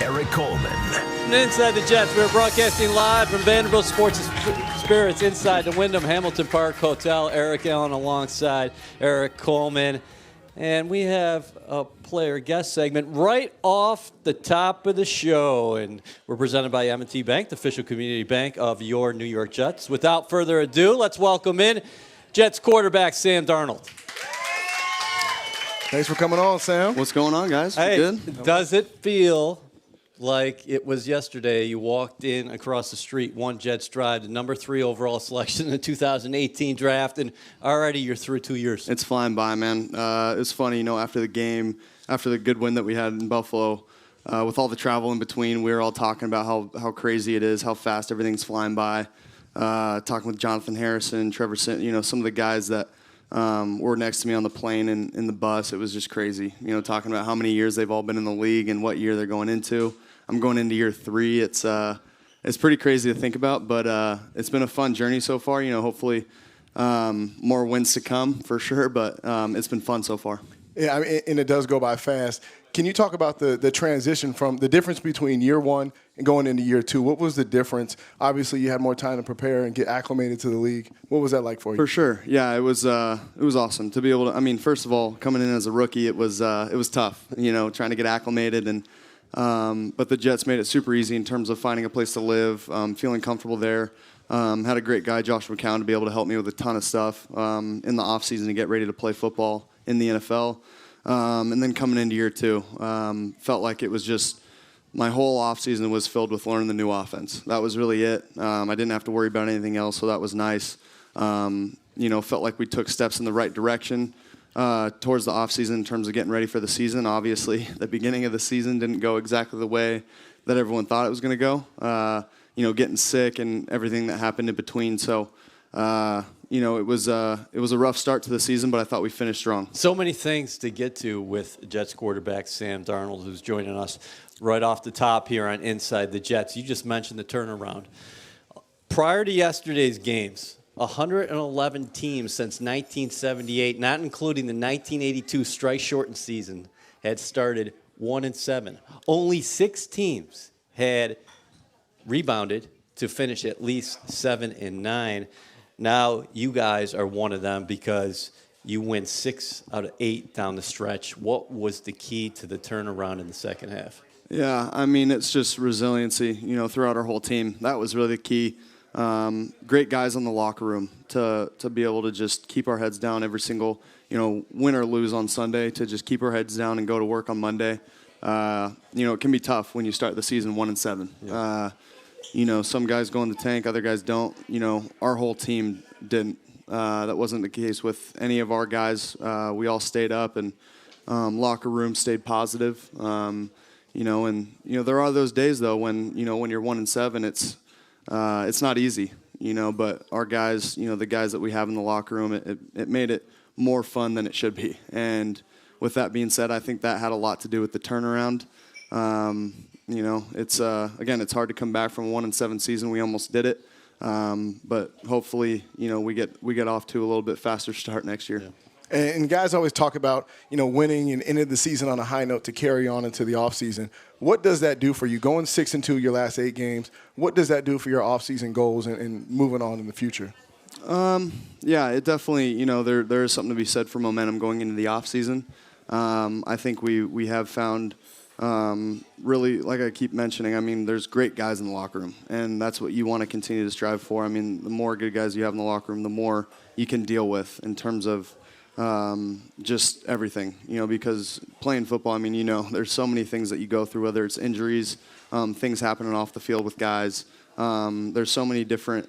Eric Coleman. And Inside the Jets, we're broadcasting live from Vanderbilt Sports Spirits inside the Wyndham Hamilton Park Hotel. Eric Allen alongside Eric Coleman. And we have a player guest segment right off the top of the show. And we're presented by M&T Bank, the official community bank of your New York Jets. Without further ado, let's welcome in Jets quarterback Sam Darnold. Thanks for coming on, Sam. What's going on, guys? Hey, Good? Does it feel like it was yesterday you walked in across the street, one Jets drive, the number 3 overall selection in the 2018 draft, and already you're through 2 years? It's flying by, man. It's funny, after the game, after the good win that we had in Buffalo, with all the travel in between, we were all talking about how crazy it is, how fast everything's flying by. Talking with Jonathan Harrison, Trevor Sin, some of the guys that were next to me on the plane and in the bus. It was just crazy, talking about how many years they've all been in the league and what year they're going into. I'm going into year 3. It's pretty crazy to think about, but it's been a fun journey so far. Hopefully more wins to come for sure, but it's been fun so far. Yeah, and it does go by fast. Can you talk about the transition from the difference between year 1 and going into year 2? What was the difference? Obviously, you had more time to prepare and get acclimated to the league. What was that like for you? For sure, yeah, it was awesome to be able to. First of all, coming in as a rookie, it was tough. Trying to get acclimated but the Jets made it super easy in terms of finding a place to live, feeling comfortable there. Had a great guy, Josh McCown, to be able to help me with a ton of stuff in the offseason to get ready to play football in the NFL. And then coming into year 2, felt like it was just my whole offseason was filled with learning the new offense. That was really it. I didn't have to worry about anything else, so that was nice. Felt like we took steps in the right direction towards the offseason in terms of getting ready for the season. Obviously, the beginning of the season didn't go exactly the way that everyone thought it was going to go. Getting sick and everything that happened in between. So, it was a rough start to the season, but I thought we finished strong. So many things to get to with Jets quarterback Sam Darnold, who's joining us right off the top here on Inside the Jets. You just mentioned the turnaround. Prior to yesterday's games, 111 teams since 1978, not including the 1982 strike-shortened season, had started 1-7. Only 6 teams had rebounded to finish at least 7-9. Now you guys are one of them because you win 6 out of 8 down the stretch. What was the key to the turnaround in the second half? Yeah, it's just resiliency, throughout our whole team. That was really the key. Great guys in the locker room to be able to just keep our heads down every single, win or lose on Sunday, to just keep our heads down and go to work on Monday. It can be tough when you start the season 1-7. Yeah. Some guys go in the tank, other guys don't. Our whole team didn't. That wasn't the case with any of our guys. We all stayed up and locker room stayed positive. There are those days though when you're 1-7, it's not easy, but our guys, the guys that we have in the locker room, it made it more fun than it should be. And with that being said, I think that had a lot to do with the turnaround. It's hard to come back from a 1-7 season. We almost did it. But hopefully, we get off to a little bit faster start next year. Yeah. And guys always talk about, winning and ending the season on a high note to carry on into the offseason. What does that do for you? Going 6-2 your last 8 games, what does that do for your offseason goals and moving on in the future? Yeah, it definitely, there is something to be said for momentum going into the offseason. I think we have found really, like I keep mentioning, there's great guys in the locker room, and that's what you want to continue to strive for. The more good guys you have in the locker room, the more you can deal with in terms of just everything, because playing football, there's so many things that you go through, whether it's injuries, things happening off the field with guys. There's so many different,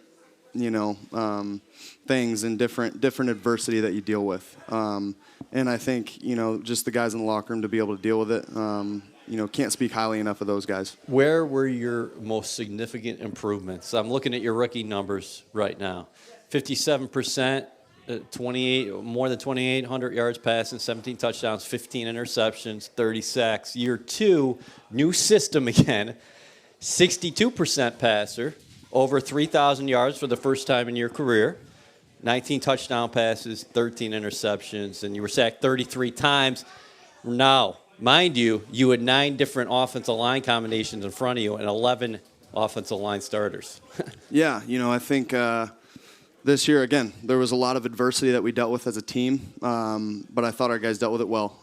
things and different adversity that you deal with. And I think, just the guys in the locker room to be able to deal with it, can't speak highly enough of those guys. Where were your most significant improvements? I'm looking at your rookie numbers right now. 57%. 28, more than 2,800 yards passing, 17 touchdowns, 15 interceptions, 30 sacks. Year 2, new system again, 62% passer, over 3,000 yards for the first time in your career, 19 touchdown passes, 13 interceptions, and you were sacked 33 times. Now, Mind you, you had 9 different offensive line combinations in front of you and 11 offensive line starters. Yeah, I think this year, again, there was a lot of adversity that we dealt with as a team, but I thought our guys dealt with it well.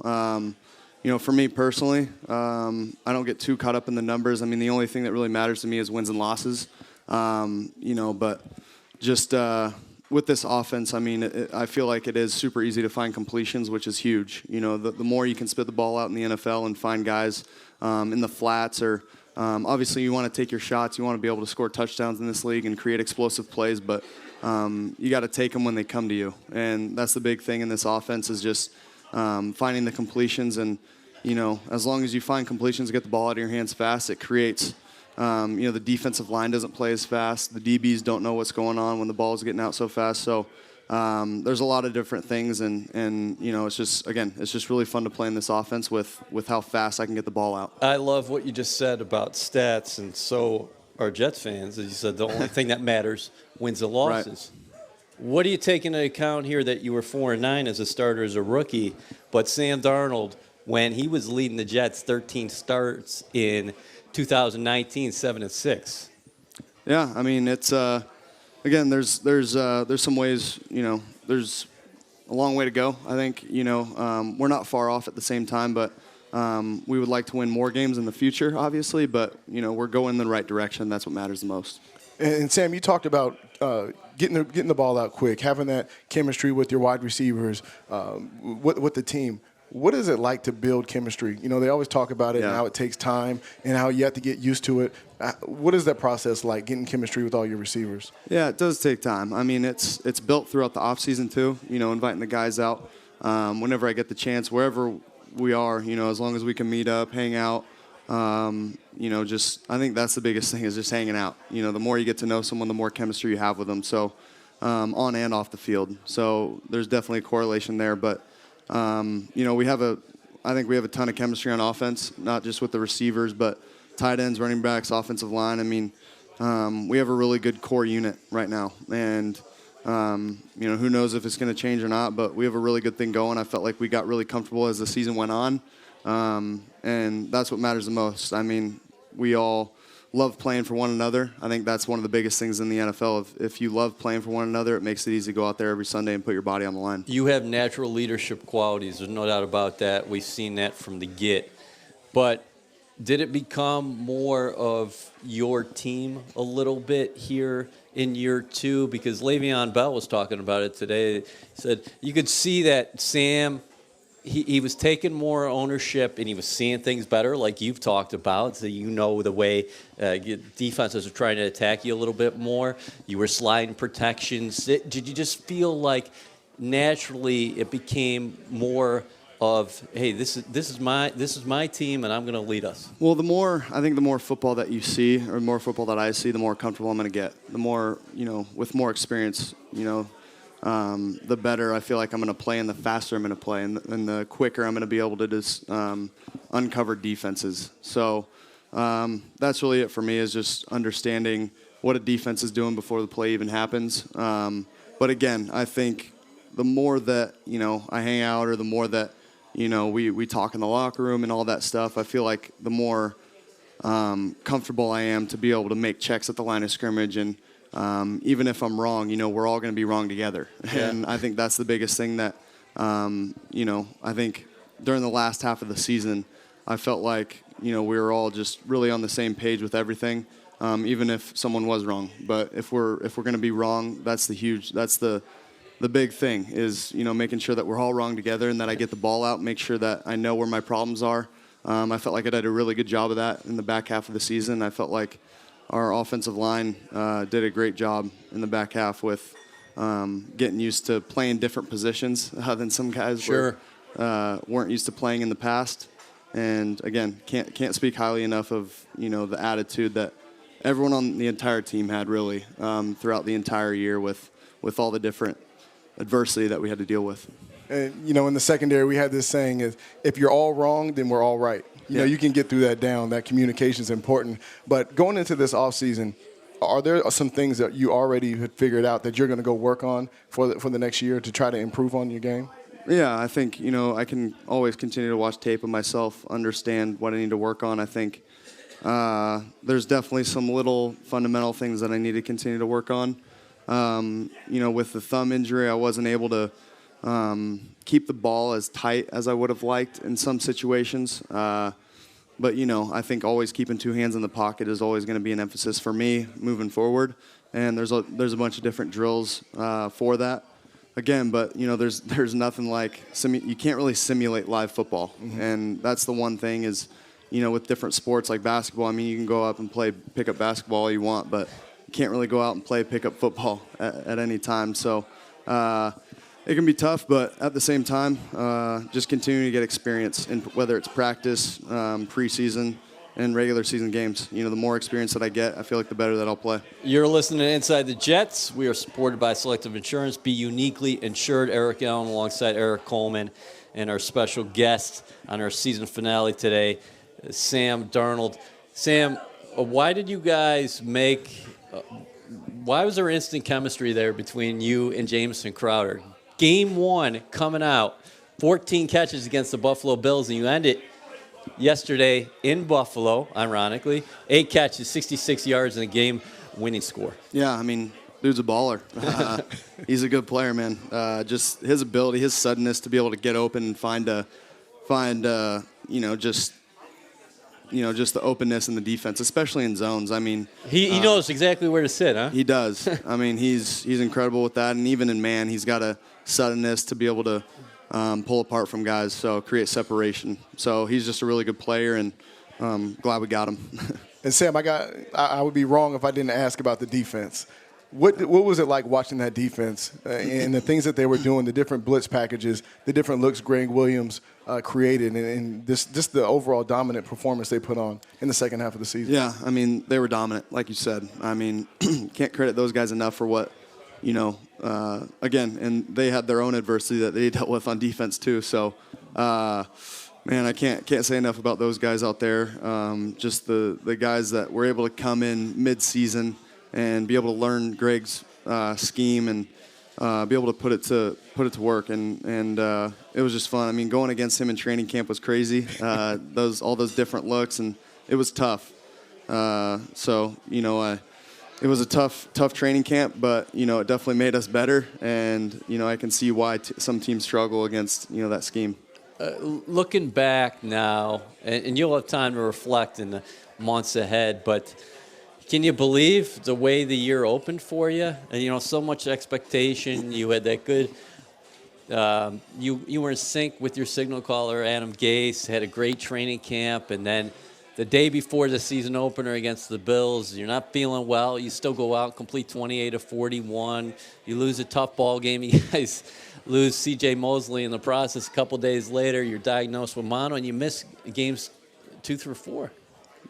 For me personally, I don't get too caught up in the numbers. I mean, the only thing that really matters to me is wins and losses. But just with this offense, I mean, I feel like it is super easy to find completions, which is huge. The more you can spit the ball out in the NFL and find guys in the flats or obviously you want to take your shots. You want to be able to score touchdowns in this league and create explosive plays, but you got to take them when they come to you. And that's the big thing in this offense is just finding the completions. And, as long as you find completions, get the ball out of your hands fast, it creates the defensive line doesn't play as fast. The DBs don't know what's going on when the ball is getting out so fast. So there's a lot of different things, and it's just really fun to play in this offense with how fast I can get the ball out. I love what you just said about stats, and so are Jets fans. As you said, the only thing that matters wins and losses. Right. What do you take into account here that you were 4-9 as a starter as a rookie, but Sam Darnold, when he was leading the Jets, 13 starts in 2019, 7-6. Yeah, I mean it's again. There's some ways. There's a long way to go. I think we're not far off at the same time, but we would like to win more games in the future, obviously. But we're going in the right direction. That's what matters the most. And Sam, you talked about getting the ball out quick, having that chemistry with your wide receivers, with the team. What is it like to build chemistry? They always talk about it and how it takes time and how you have to get used to it. What is that process like, getting chemistry with all your receivers? Yeah, it does take time. I mean, it's built throughout the offseason too, inviting the guys out whenever I get the chance, wherever we are, as long as we can meet up, hang out. I think that's the biggest thing is just hanging out. The more you get to know someone, the more chemistry you have with them. So on and off the field. So there's definitely a correlation there, but I think we have a ton of chemistry on offense, not just with the receivers, but tight ends, running backs, offensive line. I mean, we have a really good core unit right now, and who knows if it's going to change or not, but we have a really good thing going. I felt like we got really comfortable as the season went on, and that's what matters the most. I mean, we all love playing for one another. I think that's one of the biggest things in the NFL. If you love playing for one another, it makes it easy to go out there every Sunday and put your body on the line. You have natural leadership qualities. There's no doubt about that. We've seen that from the get. But did it become more of your team a little bit here in year 2? Because Le'Veon Bell was talking about it today. He said you could see that Sam, he was taking more ownership and he was seeing things better, like you've talked about. So the way defenses are trying to attack you a little bit more. You were sliding protections. Did you just feel like naturally it became more of, hey, this is my team and I'm going to lead us? Well, the more football that you see, or the more football that I see, the more comfortable I'm going to get. The more with more experience, the better I feel like I'm going to play, and the faster I'm going to play, and the quicker I'm going to be able to just uncover defenses. So that's really it for me, is just understanding what a defense is doing before the play even happens. But again, I think the more that I hang out, or the more that we talk in the locker room and all that stuff, I feel like the more comfortable I am to be able to make checks at the line of scrimmage. And even if I'm wrong, we're all going to be wrong together. Yeah. And I think that's the biggest thing that, I think during the last half of the season, I felt like, we were all just really on the same page with everything, even if someone was wrong. But if we're going to be wrong, that's the big thing is, making sure that we're all wrong together and that I get the ball out, make sure that I know where my problems are. I felt like I did a really good job of that in the back half of the season. I felt like our offensive line did a great job in the back half with getting used to playing different positions than some guys weren't used to playing in the past. And again, can't speak highly enough of the attitude that everyone on the entire team had really throughout the entire year with all the different adversity that we had to deal with. And in the secondary, we had this saying is, if you're all wrong, then we're all right. You can get through that down. That communication is important. But going into this offseason, are there some things that you already had figured out that you're going to go work on for the next year to try to improve on your game? Yeah, I think, I can always continue to watch tape of myself, understand what I need to work on. I think there's definitely some little fundamental things that I need to continue to work on. With the thumb injury, I wasn't able to keep the ball as tight as I would have liked in some situations. But, I think always keeping two hands in the pocket is always going to be an emphasis for me moving forward. And there's a bunch of different drills for that. Again, but, there's nothing like you can't really simulate live football. Mm-hmm. And that's the one thing is, with different sports like basketball, I mean, you can go up and play pickup basketball all you want, but you can't really go out and play pickup football at any time. So it can be tough, but at the same time, just continue to get experience, in whether it's practice, preseason, and regular season games. The more experience that I get, I feel like the better that I'll play. You're listening to Inside the Jets. We are supported by Selective Insurance. Be uniquely insured. Eric Allen alongside Eric Coleman and our special guest on our season finale today, Sam Darnold. Sam, why did you guys why was there instant chemistry there between you and Jamison Crowder? Game 1 coming out, 14 catches against the Buffalo Bills, and you end it yesterday in Buffalo, ironically. 8 catches, 66 yards, and a game-winning score. Yeah, I mean, dude's a baller. He's a good player, man. Just his ability, his suddenness to be able to get open and find just the openness in the defense, especially in zones. I mean, he knows exactly where to sit, huh? He does. I mean, he's incredible with that, and even in man, he's got a suddenness to be able to pull apart from guys, so create separation. So he's just a really good player, and glad we got him. And Sam, I would be wrong if I didn't ask about the defense. What was it like watching that defense and the things that they were doing, the different blitz packages, the different looks Greg Williams created, and just the overall dominant performance they put on in the second half of the season? Yeah, I mean, they were dominant, like you said. I mean, can't credit those guys enough for what, again, and they had their own adversity that they dealt with on defense too. So, man, I can't say enough about those guys out there. Just the guys that were able to come in mid-season and be able to learn Greg's scheme and be able to put it to work, and it was just fun. I mean, going against him in training camp was crazy. All those different looks, and it was tough. So it was a tough training camp, but it definitely made us better, and I can see why some teams struggle against that scheme. Looking back now, and you'll have time to reflect in the months ahead, but can you believe the way the year opened for you? And, so much expectation. You had that good. You were in sync with your signal caller, Adam Gase. Had a great training camp, and then the day before the season opener against the Bills, you're not feeling well. You still go out, complete 28 of 41. You lose a tough ball game. You guys lose C.J. Mosley in the process. A couple days later, you're diagnosed with mono, and you miss games 2 through 4.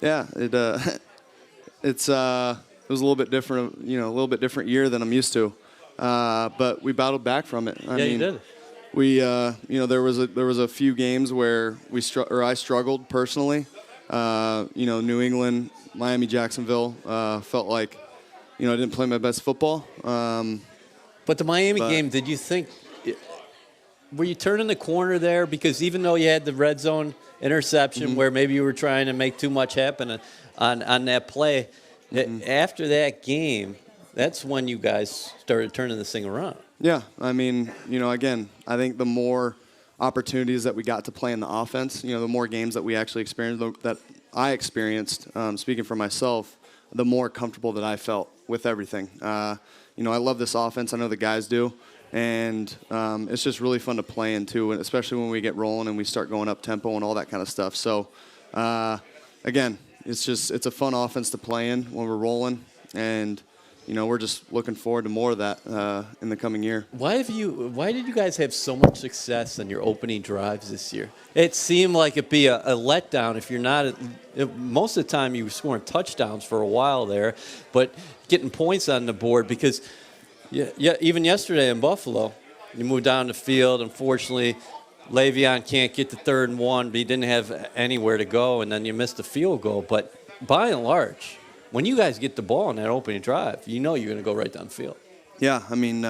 Yeah, it was a little bit different, a little bit different year than I'm used to, but we battled back from it. I mean, you did. We, there was a few games where I struggled personally. New England, Miami, Jacksonville, felt like, I didn't play my best football. But the Miami game, did you think, were you turning the corner there? Because even though you had the red zone interception where maybe you were trying to make too much happen on that play, after that game, that's when you guys started turning this thing around. Yeah, I mean, again, I think the more opportunities that we got to play in the offense, the more games that we actually experienced, that I experienced, speaking for myself, the more comfortable that I felt with everything. I love this offense. I know the guys do. And it's just really fun to play in, too, especially when we get rolling and we start going up tempo and all that kind of stuff. So, again, it's a fun offense to play in when we're rolling. And, we're just looking forward to more of that in the coming year. Why did you guys have so much success on your opening drives this year? It seemed like it'd be a letdown if you're not. Most of the time you were scoring touchdowns for a while there, but getting points on the board because, even yesterday in Buffalo, you moved down the field. Unfortunately, Le'Veon can't get to 3rd and 1, but he didn't have anywhere to go, and then you missed the field goal. But by and large, when you guys get the ball in that opening drive, you're going to go right down the field. Yeah, I mean,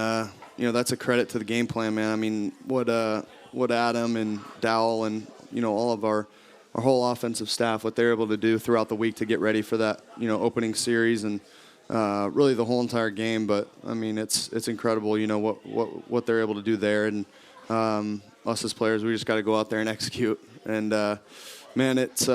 that's a credit to the game plan, man. I mean, what Adam and Dowell and all of our whole offensive staff, what they're able to do throughout the week to get ready for that opening series and really the whole entire game. But I mean, it's incredible, what they're able to do there, and us as players, we just got to go out there and execute. And man, it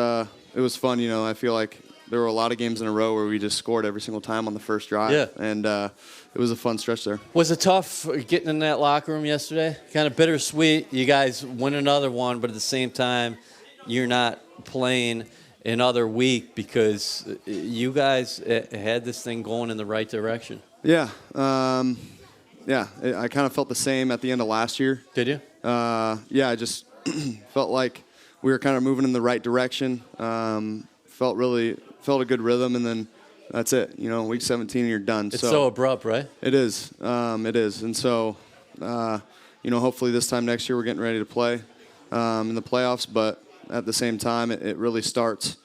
was fun. I feel like there were a lot of games in a row where we just scored every single time on the first drive. Yeah. And it was a fun stretch there. Was it tough getting in that locker room yesterday? Kind of bittersweet. You guys win another one, but at the same time, you're not playing another week because you guys had this thing going in the right direction. Yeah. I kind of felt the same at the end of last year. Did you? I just felt like we were kind of moving in the right direction. Felt a good rhythm, and then that's it. Week 17, you're done. It's so abrupt, right? It is. It is. And so, hopefully this time next year we're getting ready to play in the playoffs. But at the same time, it really starts.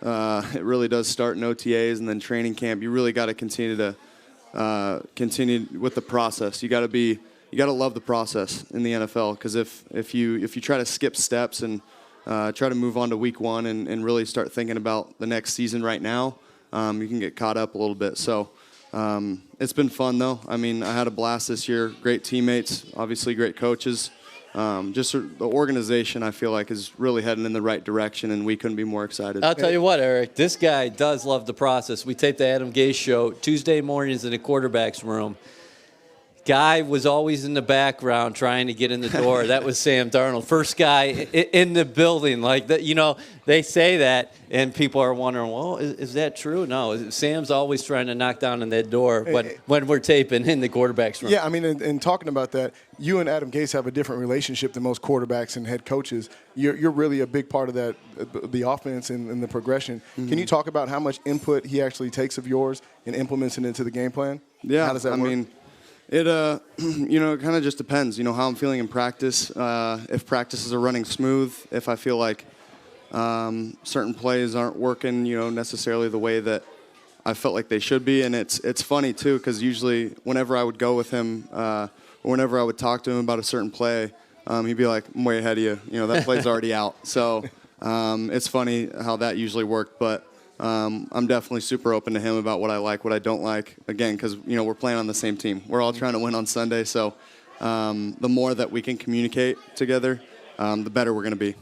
It really does start in OTAs and then training camp. You really got to continue with the process. You got to love the process in the NFL, because if you try to skip steps and try to move on to week one and really start thinking about the next season right now, you can get caught up a little bit. So it's been fun, though. I mean, I had a blast this year. Great teammates, obviously great coaches. Just the organization, I feel like, is really heading in the right direction, and we couldn't be more excited. I'll tell you what, Eric, this guy does love the process. We taped the Adam Gase show Tuesday mornings in the quarterback's room. Guy was always in the background trying to get in the door. That was Sam Darnold, first guy in the building. Like that, they say that, and people are wondering, well, is that true? No, Sam's always trying to knock down on that door. But when we're taping in the quarterback's room, yeah, I mean, and talking about that, you and Adam Gase have a different relationship than most quarterbacks and head coaches. You're really a big part of that, the offense and the progression. Mm-hmm. Can you talk about how much input he actually takes of yours and implements it into the game plan? Yeah, how does that work? I mean, it it kind of just depends, how I'm feeling in practice. If practices are running smooth, if I feel like certain plays aren't working, necessarily the way that I felt like they should be. And it's funny too, because usually whenever I would go with him, or whenever I would talk to him about a certain play, he'd be like, "I'm way ahead of you. That play's already out." So it's funny how that usually worked, but. I'm definitely super open to him about what I like, what I don't like. Again, because we're playing on the same team. We're all trying to win on Sunday. So the more that we can communicate together, the better we're going to be.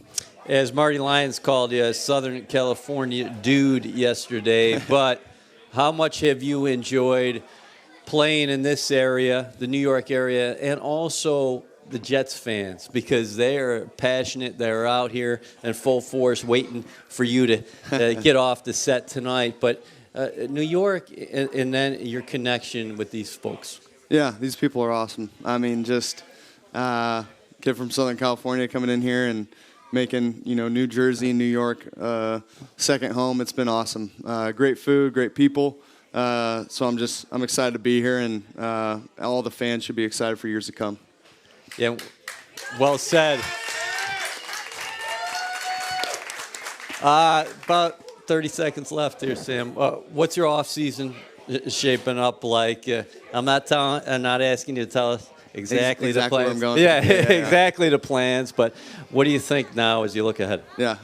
As Marty Lyons called you a Southern California dude yesterday, but how much have you enjoyed playing in this area, the New York area, and also the Jets fans, because they are passionate. They're out here in full force waiting for you to get off the set tonight. But New York and then your connection with these folks. Yeah, these people are awesome. I mean, just kid from Southern California coming in here and making, New Jersey and New York second home. It's been awesome. Great food, great people. So I'm excited to be here, and all the fans should be excited for years to come. Yeah, well said. About 30 seconds left here, Sam. What's your off-season shaping up like? I'm not asking you to tell us exactly the plans. Where I'm going. Yeah, exactly the plans. But what do you think now as you look ahead? Yeah,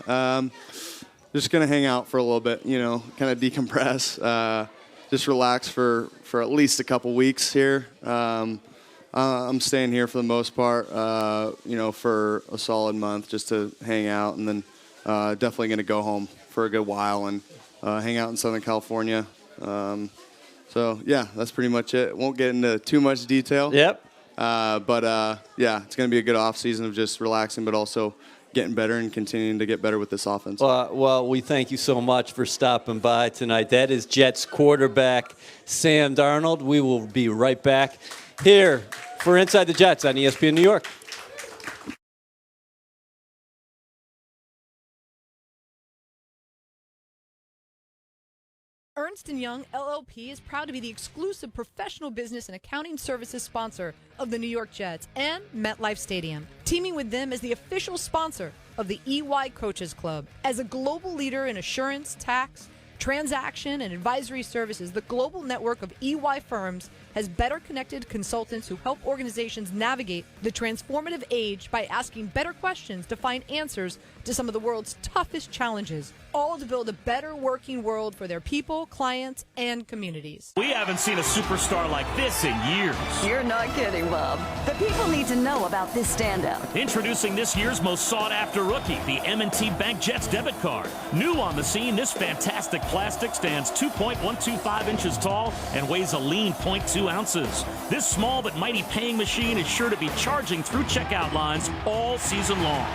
just gonna hang out for a little bit. Kind of decompress. Just relax for at least a couple weeks here. I'm staying here for the most part, for a solid month just to hang out, and then definitely going to go home for a good while and hang out in Southern California. So, yeah, that's pretty much it. Won't get into too much detail. Yep. But it's going to be a good off season of just relaxing, but also getting better and continuing to get better with this offense. Well, we thank you so much for stopping by tonight. That is Jets quarterback Sam Darnold. We will be right back here for Inside the Jets on ESPN New York. Ernst & Young LLP is proud to be the exclusive professional business and accounting services sponsor of the New York Jets and MetLife Stadium. Teaming with them as the official sponsor of the EY Coaches Club. As a global leader in assurance, tax, transaction and advisory services, the global network of EY firms has better connected consultants who help organizations navigate the transformative age by asking better questions to find answers to some of the world's toughest challenges, all to build a better working world for their people, clients, and communities. We haven't seen a superstar like this in years. You're not kidding, Bob. The people need to know about this standout. Introducing this year's most sought-after rookie, the M&T Bank Jets debit card. New on the scene, this fantastic plastic stands 2.125 inches tall and weighs a lean 0.2 ounces. This small but mighty paying machine is sure to be charging through checkout lines all season long.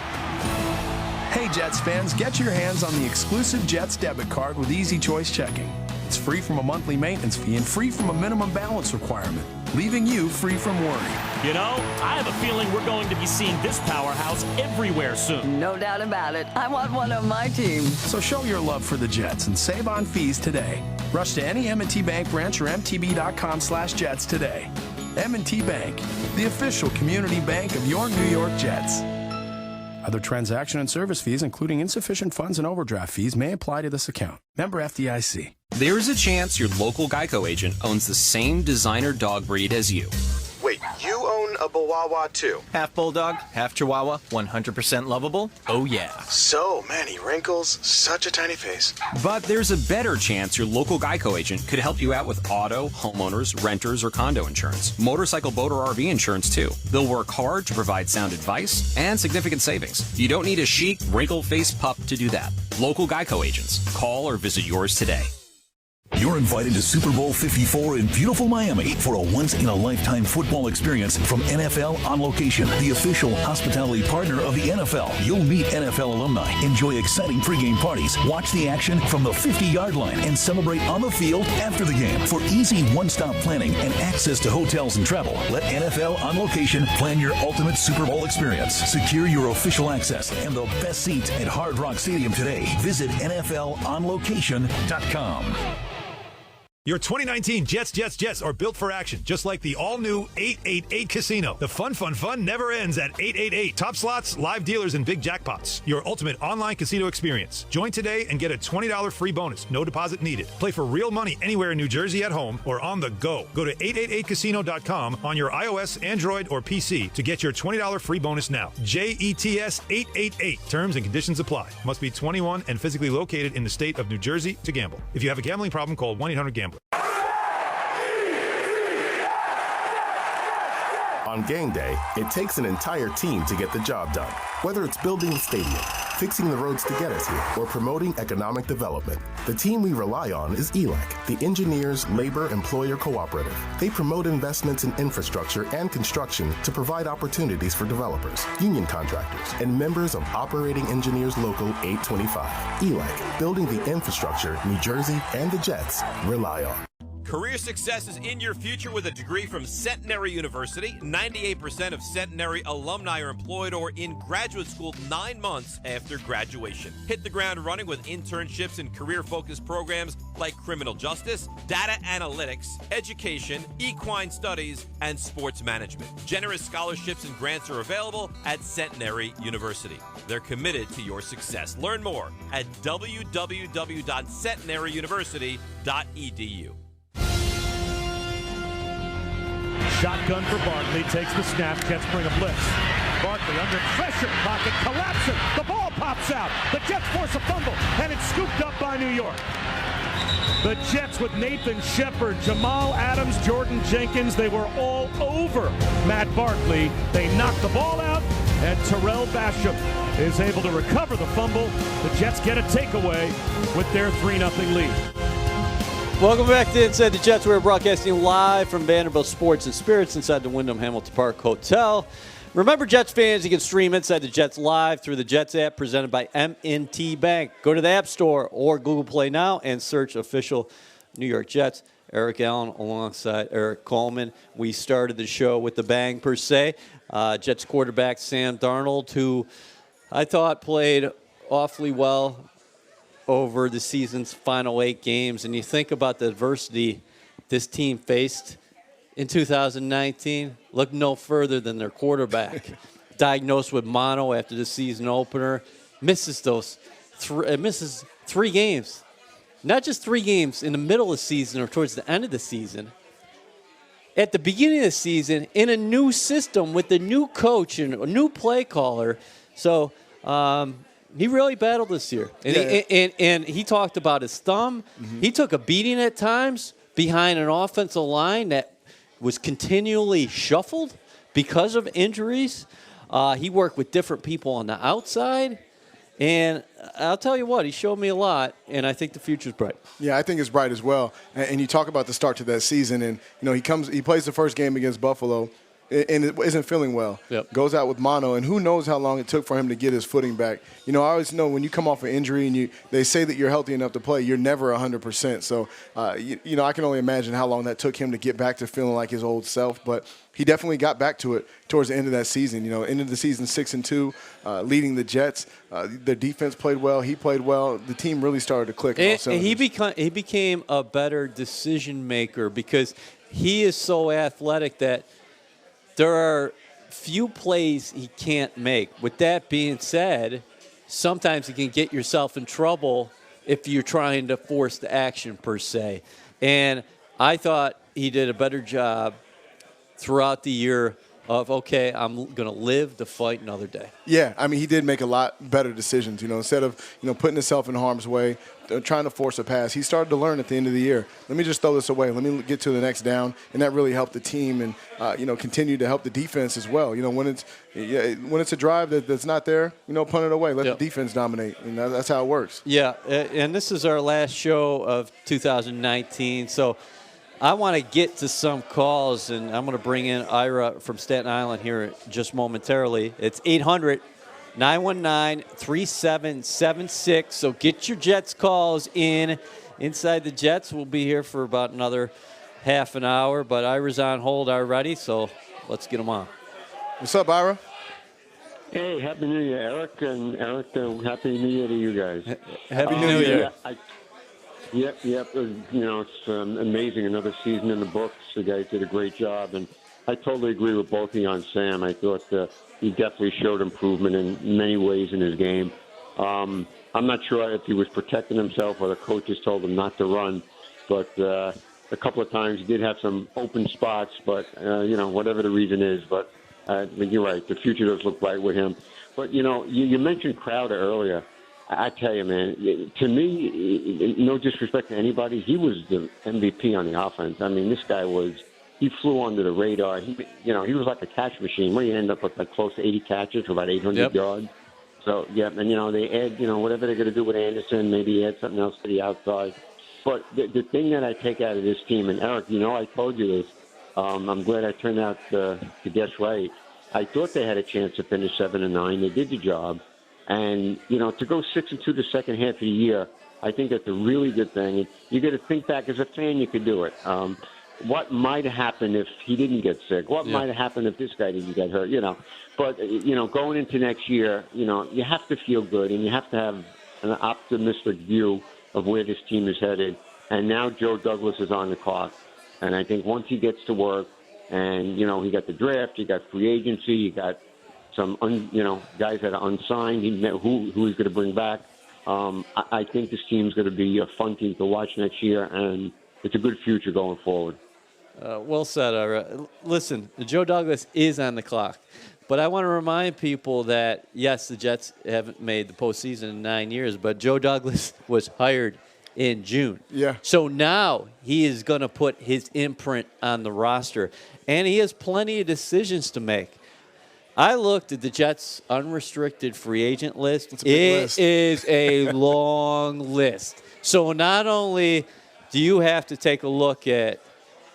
Hey Jets fans, get your hands on the exclusive Jets debit card with Easy Choice Checking. It's free from a monthly maintenance fee and free from a minimum balance requirement, leaving you free from worry. You know, I have a feeling we're going to be seeing this powerhouse everywhere soon. No doubt about it. I want one on my team. So show your love for the Jets and save on fees today. Rush to any M&T Bank branch or mtb.com/Jets today. M&T Bank, the official community bank of your New York Jets. Other transaction and service fees, including insufficient funds and overdraft fees, may apply to this account. Member FDIC. There's a chance your local Geico agent owns the same designer dog breed as you. Wait, you own a Chihuahua too? Half bulldog, half chihuahua, 100% lovable. Oh yeah. So many wrinkles, such a tiny face. But there's a better chance your local Geico agent could help you out with auto, homeowners, renters, or condo insurance. Motorcycle, boat, or RV insurance too. They'll work hard to provide sound advice and significant savings. You don't need a chic, wrinkle-faced pup to do that. Local Geico agents. Call or visit yours today. You're invited to Super Bowl 54 in beautiful Miami for a once-in-a-lifetime football experience from NFL On Location, the official hospitality partner of the NFL. You'll meet NFL alumni, enjoy exciting pregame parties, watch the action from the 50-yard line, and celebrate on the field after the game. For easy one-stop planning and access to hotels and travel, let NFL On Location plan your ultimate Super Bowl experience. Secure your official access and the best seats at Hard Rock Stadium today. Visit NFLOnLocation.com. Your 2019 Jets are built for action, just like the all-new 888 Casino. The fun never ends at 888. Top slots, live dealers, and big jackpots. Your ultimate online casino experience. Join today and get a $20 free bonus. No deposit needed. Play for real money anywhere in New Jersey at home or on the go. Go to 888casino.com on your iOS, Android, or PC to get your $20 free bonus now. JETS 888. Terms and conditions apply. Must be 21 and physically located in the state of New Jersey to gamble. If you have a gambling problem, call 1-800-GAMBLER. On game day, it takes an entire team to get the job done. Whether it's building the stadium, fixing the roads to get us here, or promoting economic development, the team we rely on is ELAC, the Engineers Labor Employer Cooperative. They promote investments in infrastructure and construction to provide opportunities for developers, union contractors, and members of Operating Engineers Local 825. ELAC, building the infrastructure New Jersey and the Jets rely on. Career success is in your future with a degree from Centenary University. 98% of Centenary alumni are employed or in graduate school 9 months after graduation. Hit the ground running with internships and career-focused programs like criminal justice, data analytics, education, equine studies, and sports management. Generous scholarships and grants are available at Centenary University. They're committed to your success. Learn more at www.centenaryuniversity.edu. Shotgun for Barkley, takes the snap, Jets bring a blitz. Barkley under pressure, pocket collapsing, the ball pops out. The Jets force a fumble, and it's scooped up by New York. The Jets with Nathan Shepard, Jamal Adams, Jordan Jenkins, they were all over Matt Barkley. They knocked the ball out, and Terrell Basham is able to recover the fumble. The Jets get a takeaway with their 3-0 lead. Welcome back to Inside the Jets. We're broadcasting live from Vanderbilt Sports and Spirits inside the Wyndham Hamilton Park Hotel. Remember, Jets fans, you can stream Inside the Jets live through the Jets app presented by M&T Bank. Go to the App Store or Google Play now and search official New York Jets. Eric Allen alongside Eric Coleman. We started the show with the bang, per se. Jets quarterback Sam Darnold, who I thought played awfully well over the season's final 8 games. And you think about the adversity this team faced in 2019, look no further than their quarterback. Diagnosed with mono after the season opener, misses 3 games. not just 3 games in the middle of the season or towards the end of the season, at the beginning of the season in a new system with a new coach and a new play caller. So he really battled this year. And he talked about his thumb. Mm-hmm. He took a beating at times behind an offensive line that was continually shuffled because of injuries. He worked with different people on the outside. And I'll tell you what, he showed me a lot, and I think the future's bright. Yeah, I think it's bright as well. And you talk about the start to that season, and he plays the first game against Buffalo, and it isn't feeling well. Yep. Goes out with mono, and who knows how long it took for him to get his footing back. I always know when you come off an injury and they say that you're healthy enough to play, you're never 100%. So, I can only imagine how long that took him to get back to feeling like his old self. But he definitely got back to it towards the end of that season. End of the season 6-2, leading the Jets. The defense played well. He played well. The team really started to click. And he became a better decision maker because he is so athletic that there are few plays he can't make. With that being said, sometimes you can get yourself in trouble if you're trying to force the action per se. And I thought he did a better job throughout the year of, okay, I'm going to live to fight another day. Yeah, he did make a lot better decisions. Instead of, putting himself in harm's way, trying to force a pass, he started to learn at the end of the year. Let me just throw this away. Let me get to the next down. And that really helped the team and, continue to help the defense as well. When it's a drive that's not there, punt it away. Let the defense dominate. And that's how it works. Yeah, and this is our last show of 2019. So I want to get to some calls, and I'm going to bring in Ira from Staten Island here just momentarily. It's 800-919-3776. So get your Jets calls in. Inside the Jets, we'll be here for about another half an hour, but Ira's on hold already, so let's get him on. What's up, Ira? Hey, Happy New Year, Eric, and Happy New Year to you guys. Happy New Year. Yep. It's amazing. Another season in the books. The guys did a great job, and I totally agree with both of you on Sam. I thought he definitely showed improvement in many ways in his game. I'm not sure if he was protecting himself or the coaches told him not to run, but a couple of times he did have some open spots, but, whatever the reason is. But you're right. The future does look bright with him. But, you mentioned Crowder earlier. I tell you, man, to me, no disrespect to anybody, he was the MVP on the offense. This guy he flew under the radar. He was like a catch machine. Where you end up with close to 80 catches for about 800 yards. So, and, they add, whatever they're going to do with Anderson, maybe add something else to the outside. But the thing that I take out of this team, and Eric, I told you this, I'm glad I turned out to guess right. I thought they had a chance to finish 7-9. They did the job. And, to go 6-2 the second half of the year, I think that's a really good thing. And you got to think back as a fan, you could do it. What might have happened if he didn't get sick? What might have happened if this guy didn't get hurt? But, going into next year, you have to feel good and you have to have an optimistic view of where this team is headed. And now Joe Douglas is on the clock. And I think once he gets to work and, he got the draft, you got free agency, you got some, guys that are unsigned, who he's going to bring back. I think this team's going to be a fun team to watch next year, and it's a good future going forward. Well said, Ira. Listen, Joe Douglas is on the clock. But I want to remind people that, yes, the Jets haven't made the postseason in 9 years, but Joe Douglas was hired in June. Yeah. So now he is going to put his imprint on the roster, and he has plenty of decisions to make. I looked at the Jets' unrestricted free agent list. It is a long list. So not only do you have to take a look at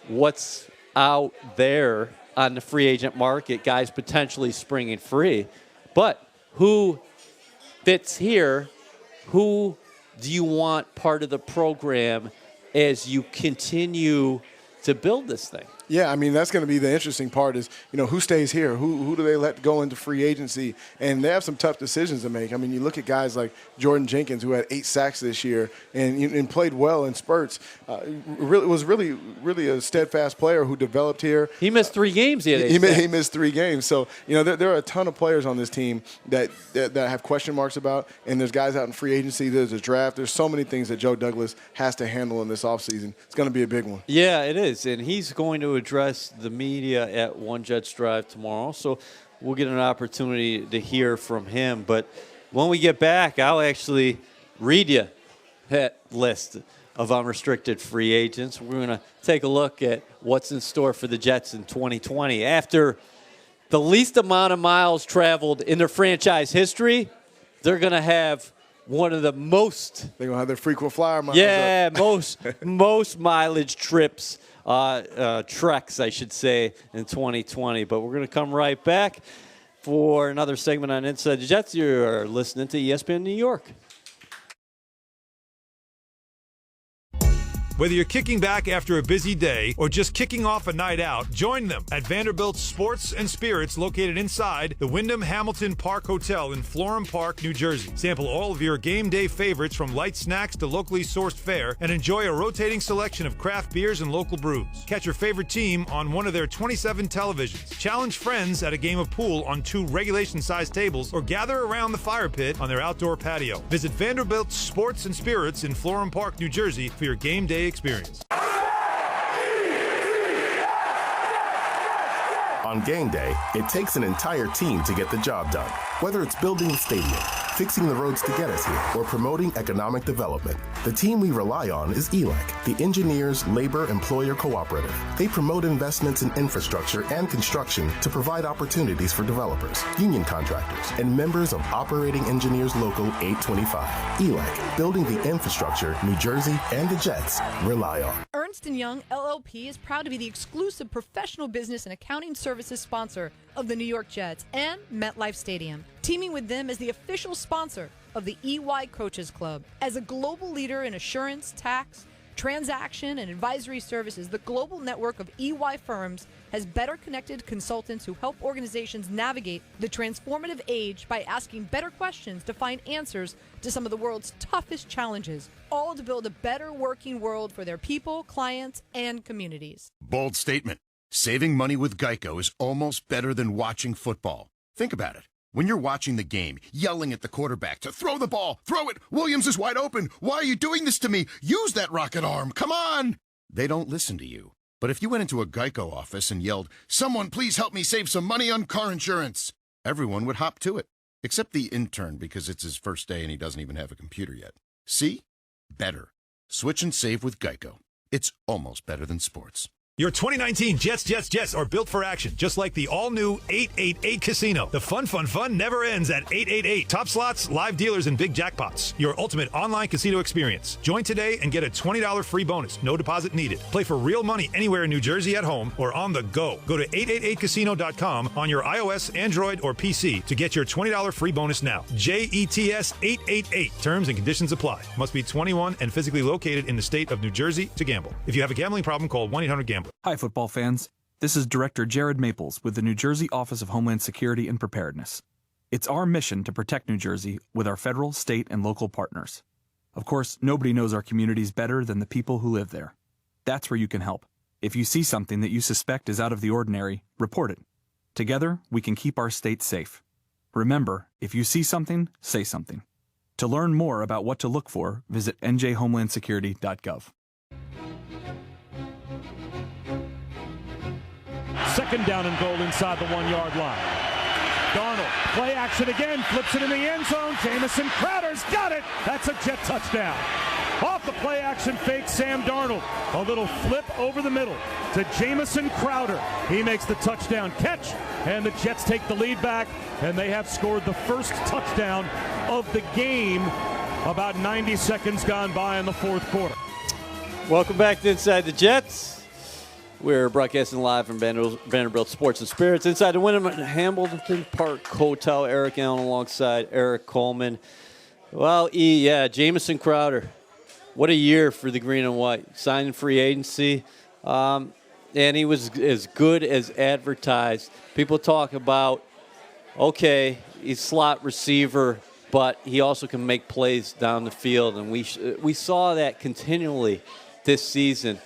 what's out there on the free agent market, guys potentially springing free, but who fits here, who do you want part of the program as you continue to build this thing? Yeah, I mean, that's going to be the interesting part is, who stays here? Who do they let go into free agency? And they have some tough decisions to make. I mean, you look at guys like Jordan Jenkins, who had 8 sacks this year and played well in spurts. Was really a steadfast player who developed here. He missed 3 games. He missed 3 games. So, there are a ton of players on this team that have question marks about, and there's guys out in free agency. There's a draft. There's so many things that Joe Douglas has to handle in this offseason. It's going to be a big one. Yeah, it is. And he's going to address the media at One Jets Drive tomorrow. So we'll get an opportunity to hear from him. But when we get back, I'll actually read you that list of unrestricted free agents. We're going to take a look at what's in store for the Jets in 2020. After the least amount of miles traveled in their franchise history, they're going to have one of the most. They're going to have their frequent flyer miles. Yeah, most mileage trips, treks, I should say, in 2020. But we're going to come right back for another segment on Inside the Jets. You're listening to ESPN New York. Whether you're kicking back after a busy day or just kicking off a night out, join them at Vanderbilt Sports and Spirits located inside the Wyndham Hamilton Park Hotel in Florham Park, New Jersey. Sample all of your game day favorites from light snacks to locally sourced fare and enjoy a rotating selection of craft beers and local brews. Catch your favorite team on one of their 27 televisions. Challenge friends at a game of pool on 2 regulation-sized tables or gather around the fire pit on their outdoor patio. Visit Vanderbilt Sports and Spirits in Florham Park, New Jersey for your game day experience. On game day, it takes an entire team to get the job done. Whether it's building the stadium, fixing the roads to get us here, or promoting economic development, the team we rely on is ELEC, the Engineers Labor Employer Cooperative. They promote investments in infrastructure and construction to provide opportunities for developers, union contractors, and members of Operating Engineers Local 825. ELEC, building the infrastructure New Jersey and the Jets rely on. Ernst & Young LLP is proud to be the exclusive professional business and accounting services sponsor of the New York Jets and MetLife Stadium. Teaming with them as the official sponsor of the EY Coaches Club. As a global leader in assurance, tax, transaction, and advisory services, the global network of EY firms has better connected consultants who help organizations navigate the transformative age by asking better questions to find answers to some of the world's toughest challenges, all to build a better working world for their people, clients, and communities. Bold statement. Saving money with Geico is almost better than watching football. Think about it. When you're watching the game, yelling at the quarterback to throw the ball, throw it, Williams is wide open, why are you doing this to me? Use that rocket arm, come on! They don't listen to you. But if you went into a Geico office and yelled, someone please help me save some money on car insurance, everyone would hop to it. Except the intern, because it's his first day and he doesn't even have a computer yet. See? Better. Switch and save with Geico. It's almost better than sports. Your 2019 Jets are built for action, just like the all-new 888 Casino. The fun never ends at 888. Top slots, live dealers, and big jackpots. Your ultimate online casino experience. Join today and get a $20 free bonus. No deposit needed. Play for real money anywhere in New Jersey at home or on the go. Go to 888casino.com on your iOS, Android, or PC to get your $20 free bonus now. JETS 888. Terms and conditions apply. Must be 21 and physically located in the state of New Jersey to gamble. If you have a gambling problem, call 1-800-GAMBLER. Hi, football fans. This is Director Jared Maples with the New Jersey Office of Homeland Security and Preparedness. It's our mission to protect New Jersey with our federal, state, and local partners. Of course, nobody knows our communities better than the people who live there. That's where you can help. If you see something that you suspect is out of the ordinary, report it. Together, we can keep our state safe. Remember, if you see something, say something. To learn more about what to look for, visit njhomelandsecurity.gov. Second down and goal inside the 1-yard line. Darnold, play action again, flips it in the end zone. Jamison Crowder's got it. That's a Jet touchdown. Off the play action fake, Sam Darnold. A little flip over the middle to Jamison Crowder. He makes the touchdown catch, and the Jets take the lead back, and they have scored the first touchdown of the game about 90 seconds gone by in the fourth quarter. Welcome back to Inside the Jets. We're broadcasting live from Vanderbilt Sports and Spirits inside the Wyndham Hamilton Park Hotel. Eric Allen alongside Eric Coleman. Well, Jamison Crowder. What a year for the green and white. Signed in free agency. and he was as good as advertised. People talk about, okay, he's slot receiver, but he also can make plays down the field, and we saw that continually this season.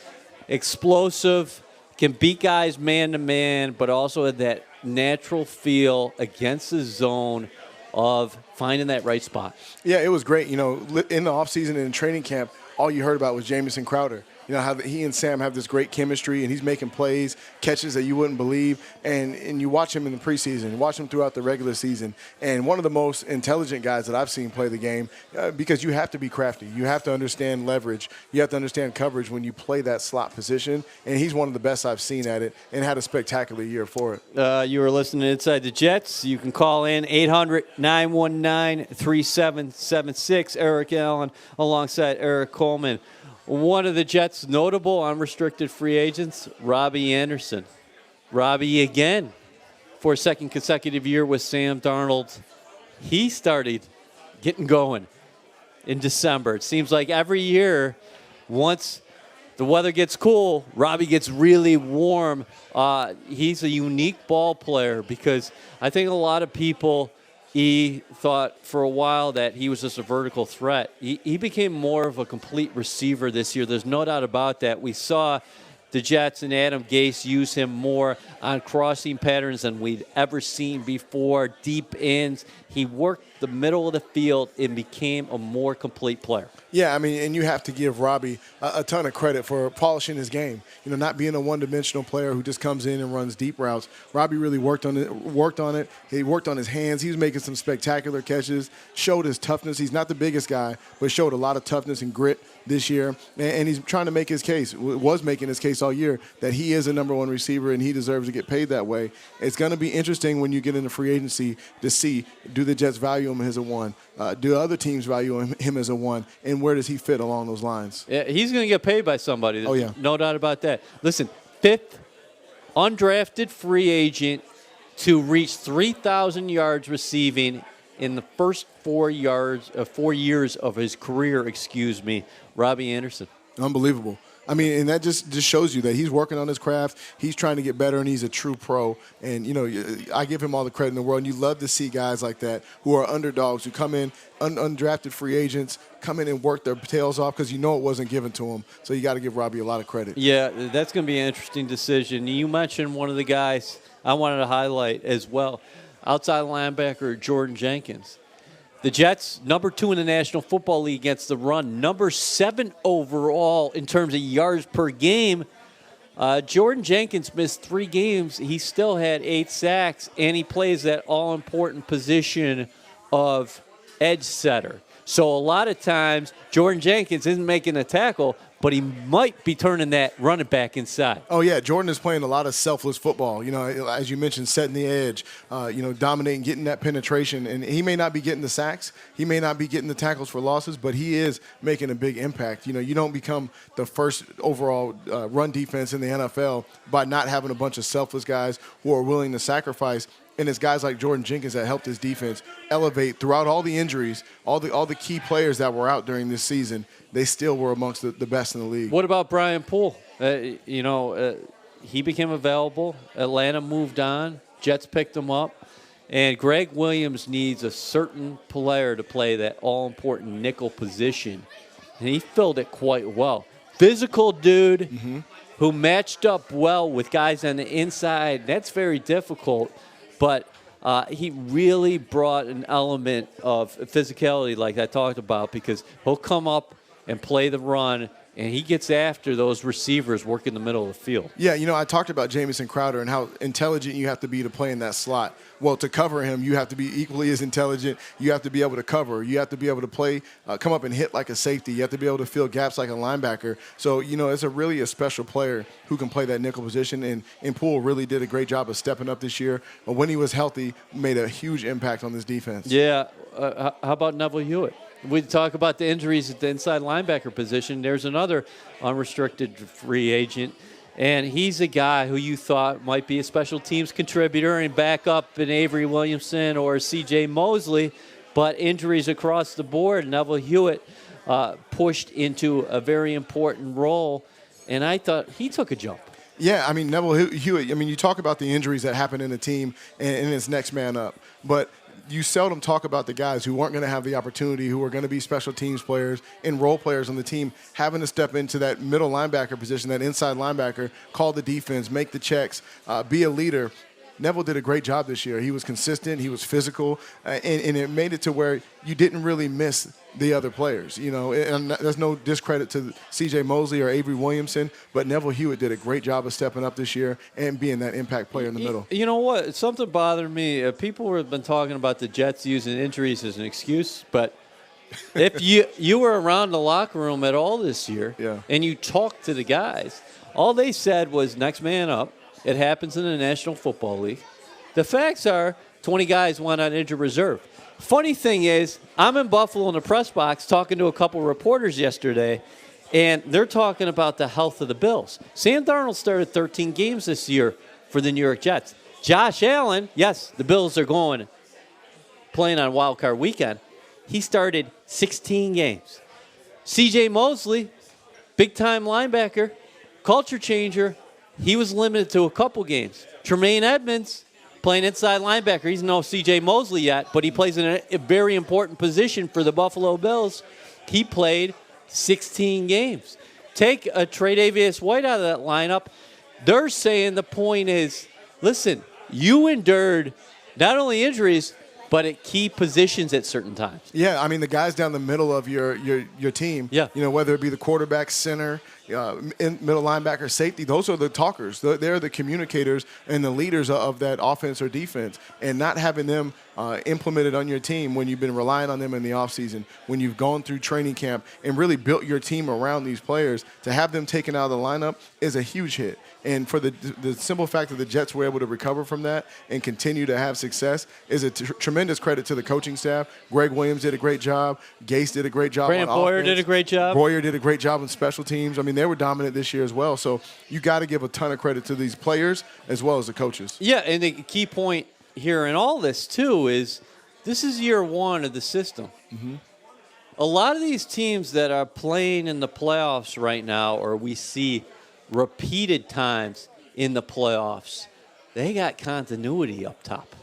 Explosive, can beat guys man-to-man, but also had that natural feel against the zone of finding that right spot. Yeah, it was great. In the offseason and in training camp, all you heard about was Jamison Crowder. How he and Sam have this great chemistry, and he's making plays, catches that you wouldn't believe. And you watch him in the preseason, you watch him throughout the regular season. And one of the most intelligent guys that I've seen play the game, because you have to be crafty. You have to understand leverage. You have to understand coverage when you play that slot position. And he's one of the best I've seen at it, and had a spectacular year for it. You were listening to Inside the Jets. You can call in 800-919-3776. Eric Allen alongside Eric Coleman. One of the Jets' notable unrestricted free agents, Robbie Anderson. Robbie, again, for a second consecutive year with Sam Darnold. He started getting going in December. It seems like every year, once the weather gets cool, Robbie gets really warm. He's a unique ball player because I think a lot of people thought for a while that he was just a vertical threat. He became more of a complete receiver this year. There's no doubt about that. We saw the Jets and Adam Gase use him more on crossing patterns than we'd ever seen before, deep ends. He worked the middle of the field and became a more complete player. Yeah, and you have to give Robbie a ton of credit for polishing his game. Not being a one-dimensional player who just comes in and runs deep routes. Robbie really worked on it. He worked on his hands. He was making some spectacular catches, showed his toughness. He's not the biggest guy, but showed a lot of toughness and grit this year. And he's trying to make his case, was making his case all year, that he is a number one receiver and he deserves to get paid that way. It's going to be interesting when you get into free agency to see, do the Jets value him as a one? Do other teams value him as a one? And where does he fit along those lines? Yeah, he's going to get paid by somebody. Oh, yeah. No doubt about that. Listen, 5th undrafted free agent to reach 3,000 yards receiving in the first 4 years of his career, Robbie Anderson. Unbelievable. And that just shows you that he's working on his craft. He's trying to get better, and he's a true pro. And, I give him all the credit in the world. And you love to see guys like that who are underdogs, who come in, undrafted free agents, come in and work their tails off because it wasn't given to them. So you got to give Robbie a lot of credit. Yeah, that's going to be an interesting decision. You mentioned one of the guys I wanted to highlight as well, outside linebacker Jordan Jenkins. The Jets, number 2 in the National Football League against the run, number 7 overall in terms of yards per game. Jordan Jenkins missed 3 games. He still had 8 sacks, and he plays that all-important position of edge setter. So a lot of times, Jordan Jenkins isn't making a tackle, but he might be turning that running back inside. Oh, yeah. Jordan is playing a lot of selfless football. As you mentioned, setting the edge, dominating, getting that penetration. And he may not be getting the sacks. He may not be getting the tackles for losses, but he is making a big impact. You don't become the first overall run defense in the NFL by not having a bunch of selfless guys who are willing to sacrifice. And it's guys like Jordan Jenkins that helped his defense elevate throughout all the injuries, all the key players that were out during this season. They still were amongst the best in the league. What about Brian Poole? He became available. Atlanta moved on. Jets picked him up. And Greg Williams needs a certain player to play that all-important nickel position. And he filled it quite well. Physical dude who matched up well with guys on the inside. That's very difficult. But he really brought an element of physicality like I talked about because he'll come up and play the run, and he gets after those receivers working the middle of the field. Yeah, I talked about Jamison Crowder and how intelligent you have to be to play in that slot. Well, to cover him, you have to be equally as intelligent. You have to be able to cover. You have to be able to play, come up and hit like a safety. You have to be able to fill gaps like a linebacker. So, it's a special player who can play that nickel position. And Poole really did a great job of stepping up this year. But when he was healthy, made a huge impact on this defense. Yeah. How about Neville Hewitt? We talk about the injuries at the inside linebacker position. There's another unrestricted free agent, and he's a guy who you thought might be a special teams contributor and back up in Avery Williamson or C.J. Mosley, but injuries across the board. Neville Hewitt pushed into a very important role, and I thought he took a jump. Yeah, I mean, Neville Hewitt, I mean, you talk about the injuries that happen in the team and it's next man up. But you seldom talk about the guys who aren't going to have the opportunity, who are going to be special teams players and role players on the team, having to step into that middle linebacker position, that inside linebacker, call the defense, make the checks, be a leader. Neville did a great job this year. He was consistent. He was physical, and it made it to where you didn't really miss the other players. You know, and there's no discredit to C.J. Mosley or Avery Williamson, but Neville Hewitt did a great job of stepping up this year and being that impact player in the middle. You know what? Something bothered me. People have been talking about the Jets using injuries as an excuse, but if you were around the locker room at all this year and you talked to the guys, all they said was next man up. It happens in the National Football League. The facts are 20 guys went on injured reserve. Funny thing is, I'm in Buffalo in the press box talking to a couple reporters yesterday, and they're talking about the health of the Bills. Sam Darnold started 13 games this year for the New York Jets. Josh Allen, yes, the Bills are playing on Wild Card Weekend. He started 16 games. C.J. Mosley, big-time linebacker, culture changer, he was limited to a couple games. Tremaine Edmonds, playing inside linebacker. He's no C.J. Mosley yet, but he plays in a very important position for the Buffalo Bills. He played 16 games. Take a Tre'Davious White out of that lineup. They're saying the point is, listen, you endured not only injuries, but at key positions at certain times. Yeah, I mean, the guys down the middle of your team, you know, whether it be the quarterback, center, middle linebacker, safety, those are the talkers. They're the communicators and the leaders of that offense or defense. And not having them implemented on your team when you've been relying on them in the offseason, when you've gone through training camp and really built your team around these players, to have them taken out of the lineup is a huge hit. And for the simple fact that the Jets were able to recover from that and continue to have success is a tremendous credit to the coaching staff. Greg Williams did a great job. Gase did a great job Brandon on Boyer offense. did a great job. Boyer did a great job on special teams. I mean, they were dominant this year as well. So you got to give a ton of credit to these players as well as the coaches. Yeah, and the key point here in all this, too, is this is year one of the system. Mm-hmm. A lot of these teams that are playing in the playoffs right now, or we see repeated times in the playoffs, they got continuity up top.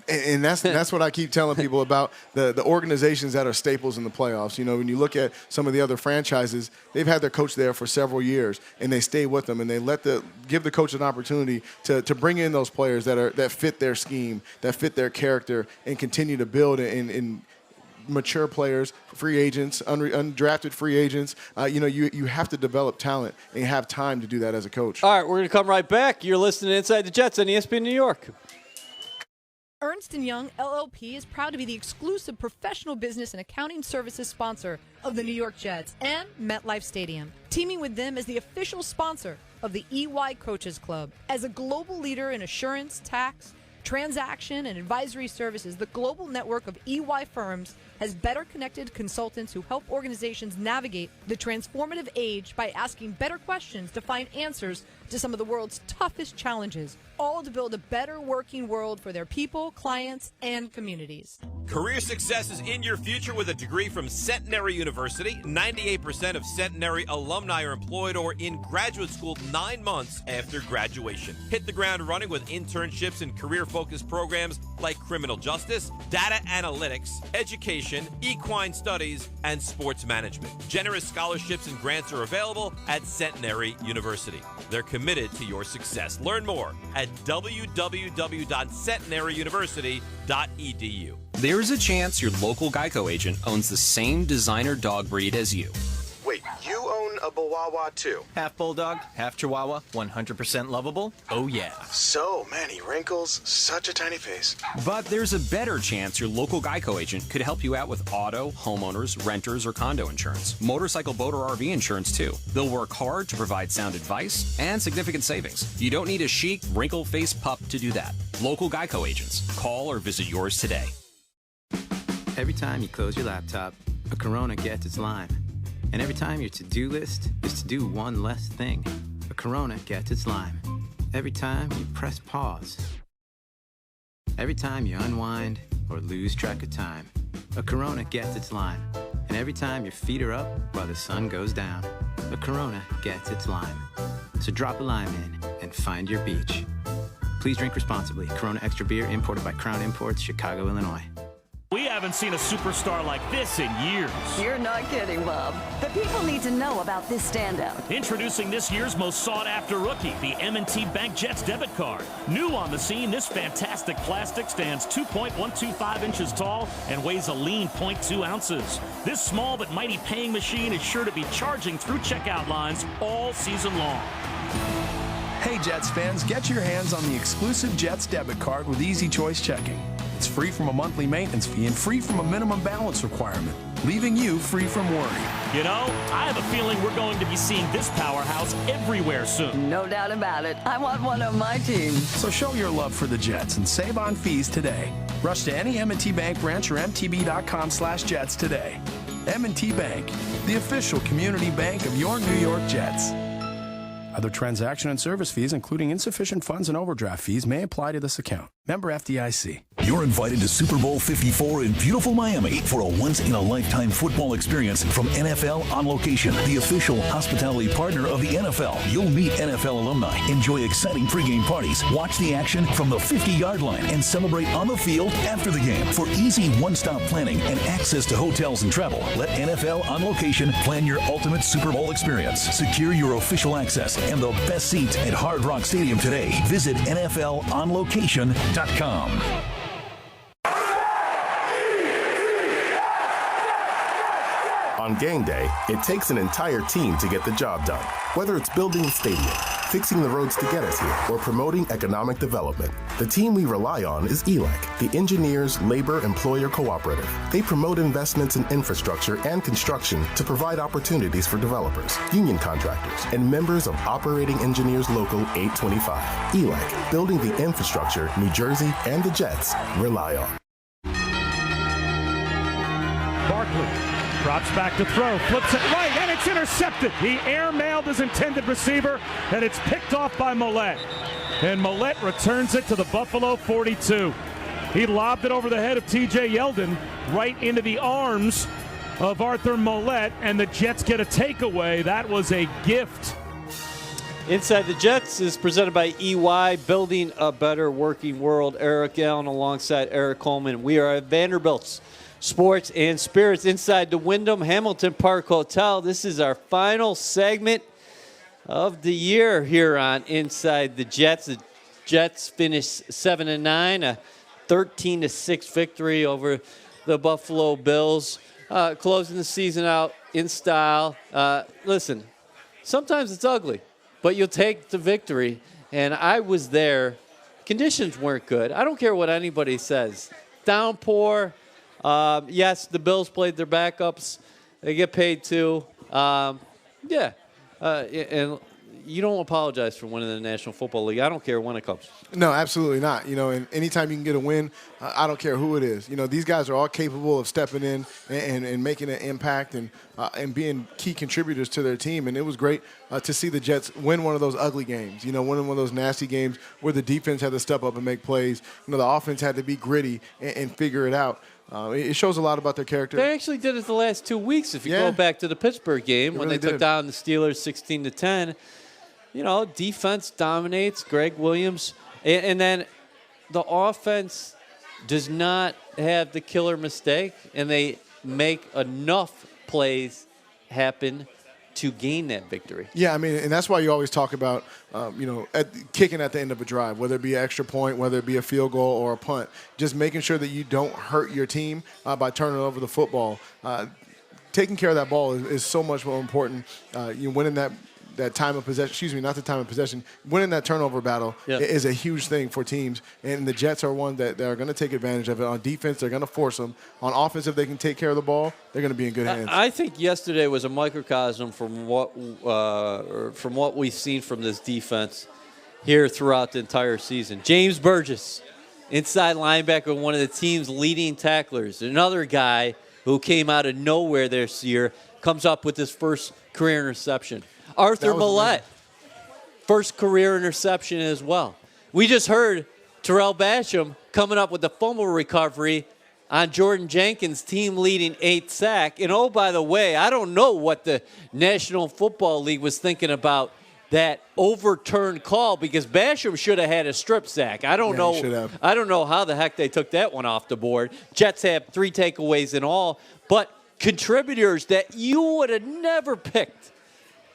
And that's what I keep telling people about the organizations that are staples in the playoffs. You know, when you look at some of the other franchises, they've had their coach there for several years, and they stay with them, and they give the coach an opportunity to bring in those players that fit their scheme, that fit their character, and continue to build in mature players, free agents, undrafted free agents. You have to develop talent and have time to do that as a coach. All right, we're going to come right back. You're listening to Inside the Jets on ESPN New York. Ernst & Young LLP is proud to be the exclusive professional business and accounting services sponsor of the New York Jets and MetLife Stadium, teaming with them as the official sponsor of the EY Coaches Club. As a global leader in assurance, tax, transaction, and advisory services, the global network of EY firms has better connected consultants who help organizations navigate the transformative age by asking better questions to find answers to some of the world's toughest challenges, all to build a better working world for their people, clients, and communities. Career success is in your future with a degree from Centenary University. 98% of Centenary alumni are employed or in graduate school 9 months after graduation. Hit the ground running with internships and career-focused programs like criminal justice, data analytics, education, equine studies, and sports management. Generous scholarships and grants are available at Centenary University. They're committed to your success. Learn more at www.centenaryuniversity.edu. There's a chance your local Geico agent owns the same designer dog breed as you. Wait, you own a Chihuahua too? Half bulldog, half chihuahua, 100% lovable. Oh yeah. So many wrinkles, such a tiny face. But there's a better chance your local Geico agent could help you out with auto, homeowners, renters, or condo insurance. Motorcycle, boat, or RV insurance too. They'll work hard to provide sound advice and significant savings. You don't need a chic, wrinkle-faced pup to do that. Local Geico agents. Call or visit yours today. Every time you close your laptop, a Corona gets its lime. And every time your to-do list is to do one less thing, a Corona gets its lime. Every time you press pause. Every time you unwind or lose track of time, a Corona gets its lime. And every time your feet are up while the sun goes down, a Corona gets its lime. So drop a lime in and find your beach. Please drink responsibly. Corona Extra Beer, imported by Crown Imports, Chicago, Illinois. We haven't seen a superstar like this in years. You're not kidding, Bob. The people need to know about this standout. Introducing this year's most sought-after rookie, the M&T Bank Jets debit card. New on the scene, this fantastic plastic stands 2.125 inches tall and weighs a lean 0.2 ounces. This small but mighty paying machine is sure to be charging through checkout lines all season long. Hey Jets fans, get your hands on the exclusive Jets debit card with Easy Choice Checking. It's free from a monthly maintenance fee and free from a minimum balance requirement, leaving you free from worry. You know, I have a feeling we're going to be seeing this powerhouse everywhere soon. No doubt about it. I want one on my team. So show your love for the Jets and save on fees today. Rush to any M&T Bank branch or mtb.com/Jets today. M&T Bank, the official community bank of your New York Jets. Other transaction and service fees, including insufficient funds and overdraft fees, may apply to this account. Member FDIC. You're invited to Super Bowl 54 in beautiful Miami for a once-in-a-lifetime football experience from NFL On Location, the official hospitality partner of the NFL. You'll meet NFL alumni, enjoy exciting pregame parties, watch the action from the 50-yard line, and celebrate on the field after the game. For easy one-stop planning and access to hotels and travel, let NFL On Location plan your ultimate Super Bowl experience. Secure your official access and the best seats at Hard Rock Stadium today. Visit NFLOnLocation.com. On game day, it takes an entire team to get the job done. Whether it's building the stadium, fixing the roads to get us here, or promoting economic development, the team we rely on is ELAC, the Engineers Labor Employer Cooperative. They promote investments in infrastructure and construction to provide opportunities for developers, union contractors, and members of Operating Engineers Local 825. ELAC, building the infrastructure New Jersey and the Jets rely on. Barkley drops back to throw, flips it right, and it's intercepted. He air-mailed his intended receiver, and it's picked off by Millette. And Millette returns it to the Buffalo 42. He lobbed it over the head of T.J. Yeldon, right into the arms of Arthur Millette, and the Jets get a takeaway. That was a gift. Inside the Jets is presented by EY, building a better working world. Eric Allen alongside Eric Coleman. We are at Vanderbilt's Sports and Spirits inside the Wyndham Hamilton Park Hotel. This is our final segment of the year here on Inside the Jets. The Jets finished 7-9, a 13-6 victory over the Buffalo Bills, closing the season out in style. Listen, sometimes it's ugly, but you'll take the victory. And I was there. Conditions weren't good. I don't care what anybody says. Downpour. Yes, the Bills played their backups. They get paid too. And you don't apologize for winning the National Football League. I don't care when it comes. No, absolutely not. And anytime you can get a win, I don't care who it is. These guys are all capable of stepping in and making an impact and being key contributors to their team. And it was great to see the Jets win one of those ugly games, winning one of those nasty games where the defense had to step up and make plays. The offense had to be gritty and figure it out. It shows a lot about their character. They actually did it the last 2 weeks. If you go back to the Pittsburgh game when they took down the Steelers 16-10, defense dominates. Greg Williams, and then the offense does not have the killer mistake, and they make enough plays happen to gain that victory. Yeah, and that's why you always talk about, kicking at the end of a drive, whether it be an extra point, whether it be a field goal or a punt, just making sure that you don't hurt your team by turning over the football. Taking care of that ball is so much more important. Winning that time of possession, not the time of possession, winning that turnover battle is a huge thing for teams. And the Jets are one that are going to take advantage of it. On defense, they're going to force them. On offense, if they can take care of the ball, they're going to be in good hands. I think yesterday was a microcosm from what we've seen from this defense here throughout the entire season. James Burgess, inside linebacker, one of the team's leading tacklers. Another guy who came out of nowhere this year, comes up with his first career interception. Arthur Millette, first career interception as well. We just heard Terrell Basham coming up with the fumble recovery on Jordan Jenkins' team-leading 8th sack. And, oh, by the way, I don't know what the National Football League was thinking about that overturned call because Basham should have had a strip sack. I don't know how the heck they took that one off the board. Jets have 3 takeaways in all, but contributors that you would have never picked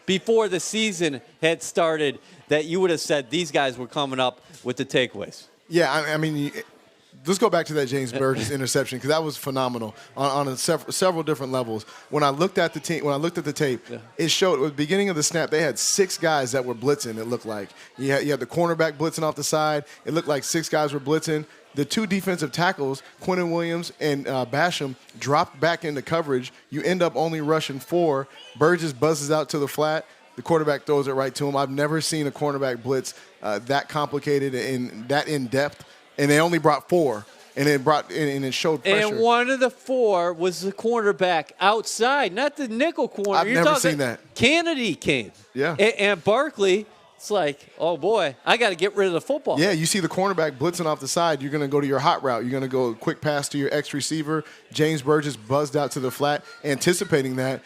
before the season had started, that you would have said these guys were coming up with the takeaways. Yeah, I mean, let's go back to that James Burgess interception because that was phenomenal on several different levels. When I looked at the tape, it showed at the beginning of the snap they had 6 guys that were blitzing. It looked like you had the cornerback blitzing off the side. It looked like 6 guys were blitzing. The 2 defensive tackles, Quinnen Williams and Basham, dropped back into coverage. You end up only rushing 4. Burgess buzzes out to the flat. The quarterback throws it right to him. I've never seen a cornerback blitz that complicated and that in-depth. And they only brought 4, and it showed pressure. And one of the 4 was the cornerback outside, not the nickel corner. I've never seen that. Kennedy came. Yeah. And Barkley, it's like, oh, boy, I got to get rid of the football. Yeah, you see the cornerback blitzing off the side. You're going to go to your hot route. You're going to go a quick pass to your X receiver. James Burgess buzzed out to the flat, anticipating that,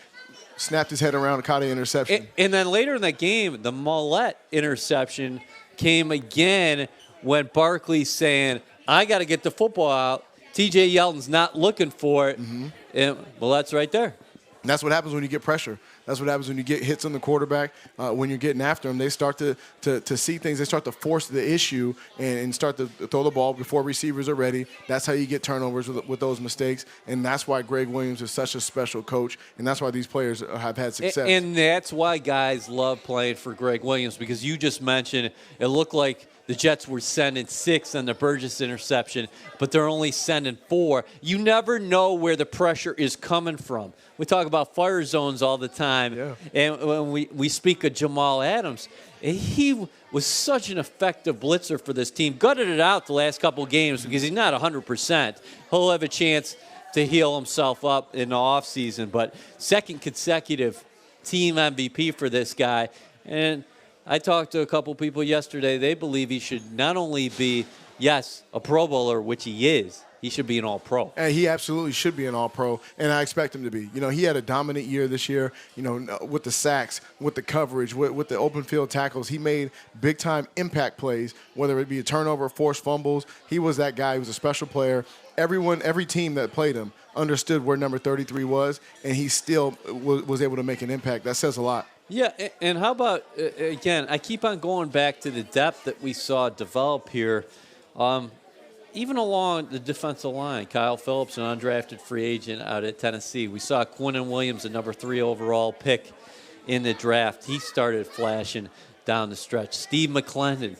snapped his head around and caught an interception. And then later in that game, the Mollett interception came again when Barkley's saying, I got to get the football out. T.J. Yeldon's not looking for it. Mm-hmm. And Mollett's right there. And that's what happens when you get pressure. That's what happens when you get hits on the quarterback. When you're getting after them, they start to see things. They start to force the issue and start to throw the ball before receivers are ready. That's how you get turnovers with those mistakes. And that's why Greg Williams is such a special coach. And that's why these players have had success. And that's why guys love playing for Greg Williams, because you just mentioned it looked like the Jets were sending 6 on the Burgess interception, but they're only sending 4. You never know where the pressure is coming from. We talk about fire zones all the time. Yeah. And when we speak of Jamal Adams, he was such an effective blitzer for this team. Gutted it out the last couple of games because he's not 100%. He'll have a chance to heal himself up in the offseason, but second consecutive team MVP for this guy. And I talked to a couple people yesterday. They believe he should not only be, yes, a Pro Bowler, which he is, he should be an All-Pro. And he absolutely should be an All-Pro, and I expect him to be. You know, he had a dominant year this year, you know, with the sacks, with the coverage, with the open field tackles. He made big-time impact plays, whether it be a turnover, forced fumbles. He was that guy. He was a special player. Every team that played him understood where number 33 was, and he still was able to make an impact. That says a lot. Yeah, and how about, again, I keep on going back to the depth that we saw develop here. Even along the defensive line, Kyle Phillips, an undrafted free agent out at Tennessee. We saw Quinnen Williams, a number 3 overall pick in the draft. He started flashing down the stretch. Steve McClendon,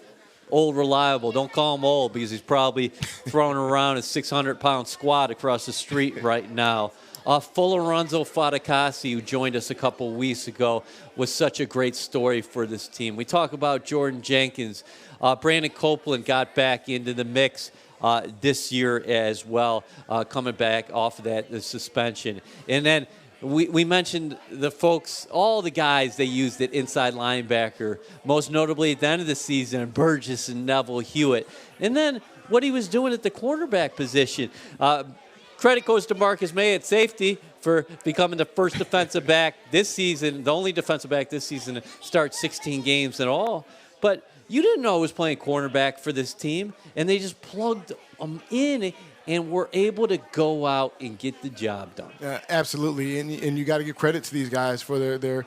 old reliable. Don't call him old because he's probably throwing around a 600-pound squat across the street right now. Lorenzo Fadakasi, who joined us a couple weeks ago, was such a great story for this team. We talk about Jordan Jenkins. Brandon Copeland got back into the mix this year as well, coming back off of the suspension. And then we mentioned the folks, all the guys they used at inside linebacker, most notably at the end of the season, Burgess and Neville Hewitt. And then what he was doing at the quarterback position. Credit goes to Marcus May at safety for becoming the first defensive back this season, the only defensive back this season to start 16 games in all. But you didn't know he was playing cornerback for this team, and they just plugged him in and were able to go out and get the job done. Absolutely, and you got to give credit to these guys for their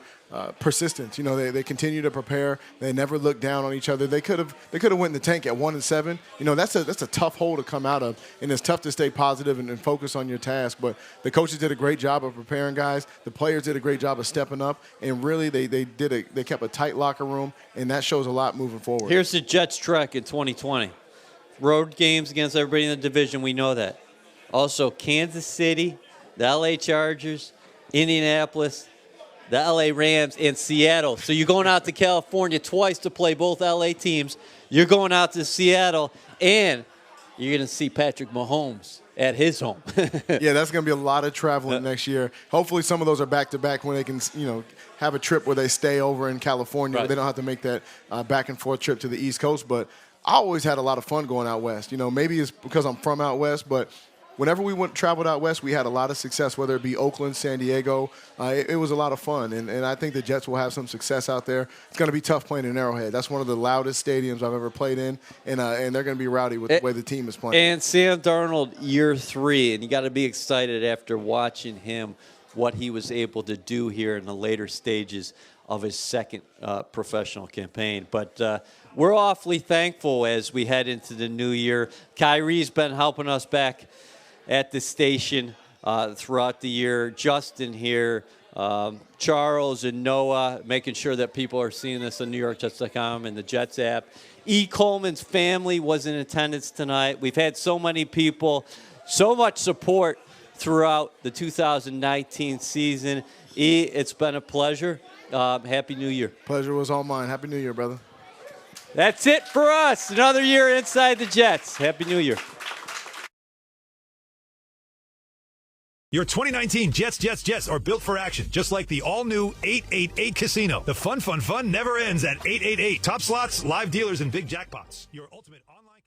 persistence. You know, they continue to prepare. They never look down on each other. They could have went in the tank at 1-7. You know, that's a tough hole to come out of, and it's tough to stay positive and focus on your task. But the coaches did a great job of preparing guys. The players did a great job of stepping up, and really they kept a tight locker room, and that shows a lot moving forward. Here's the Jets trek in 2020. Road games against everybody in the division, we know that. Also, Kansas City, the L.A. Chargers, Indianapolis, the L.A. Rams, and Seattle. So you're going out to California twice to play both L.A. teams. You're going out to Seattle, and you're going to see Patrick Mahomes at his home. Yeah, that's going to be a lot of traveling next year. Hopefully some of those are back-to-back when they can, have a trip where they stay over in California. Right. Where they don't have to make that back-and-forth trip to the East Coast. But I always had a lot of fun going out west. Maybe it's because I'm from out west, but whenever we traveled out west, we had a lot of success, whether it be Oakland, San Diego. It was a lot of fun, and I think the Jets will have some success out there. It's going to be tough playing in Arrowhead. That's one of the loudest stadiums I've ever played in, and they're going to be rowdy with the way the team is playing. And Sam Darnold, year 3, and you got to be excited after watching him, what he was able to do here in the later stages of his second professional campaign. But we're awfully thankful as we head into the new year. Kyrie's been helping us back at the station throughout the year. Justin here, Charles and Noah, making sure that people are seeing this on NewYorkJets.com and the Jets app. E. Coleman's family was in attendance tonight. We've had so many people, so much support throughout the 2019 season. E, it's been a pleasure. Happy New Year. Pleasure was all mine. Happy New Year, brother. That's it for us. Another year inside the Jets. Happy New Year. Your 2019 Jets are built for action, just like the all-new 888 Casino. The fun never ends at 888. Top slots, live dealers, and big jackpots. Your ultimate online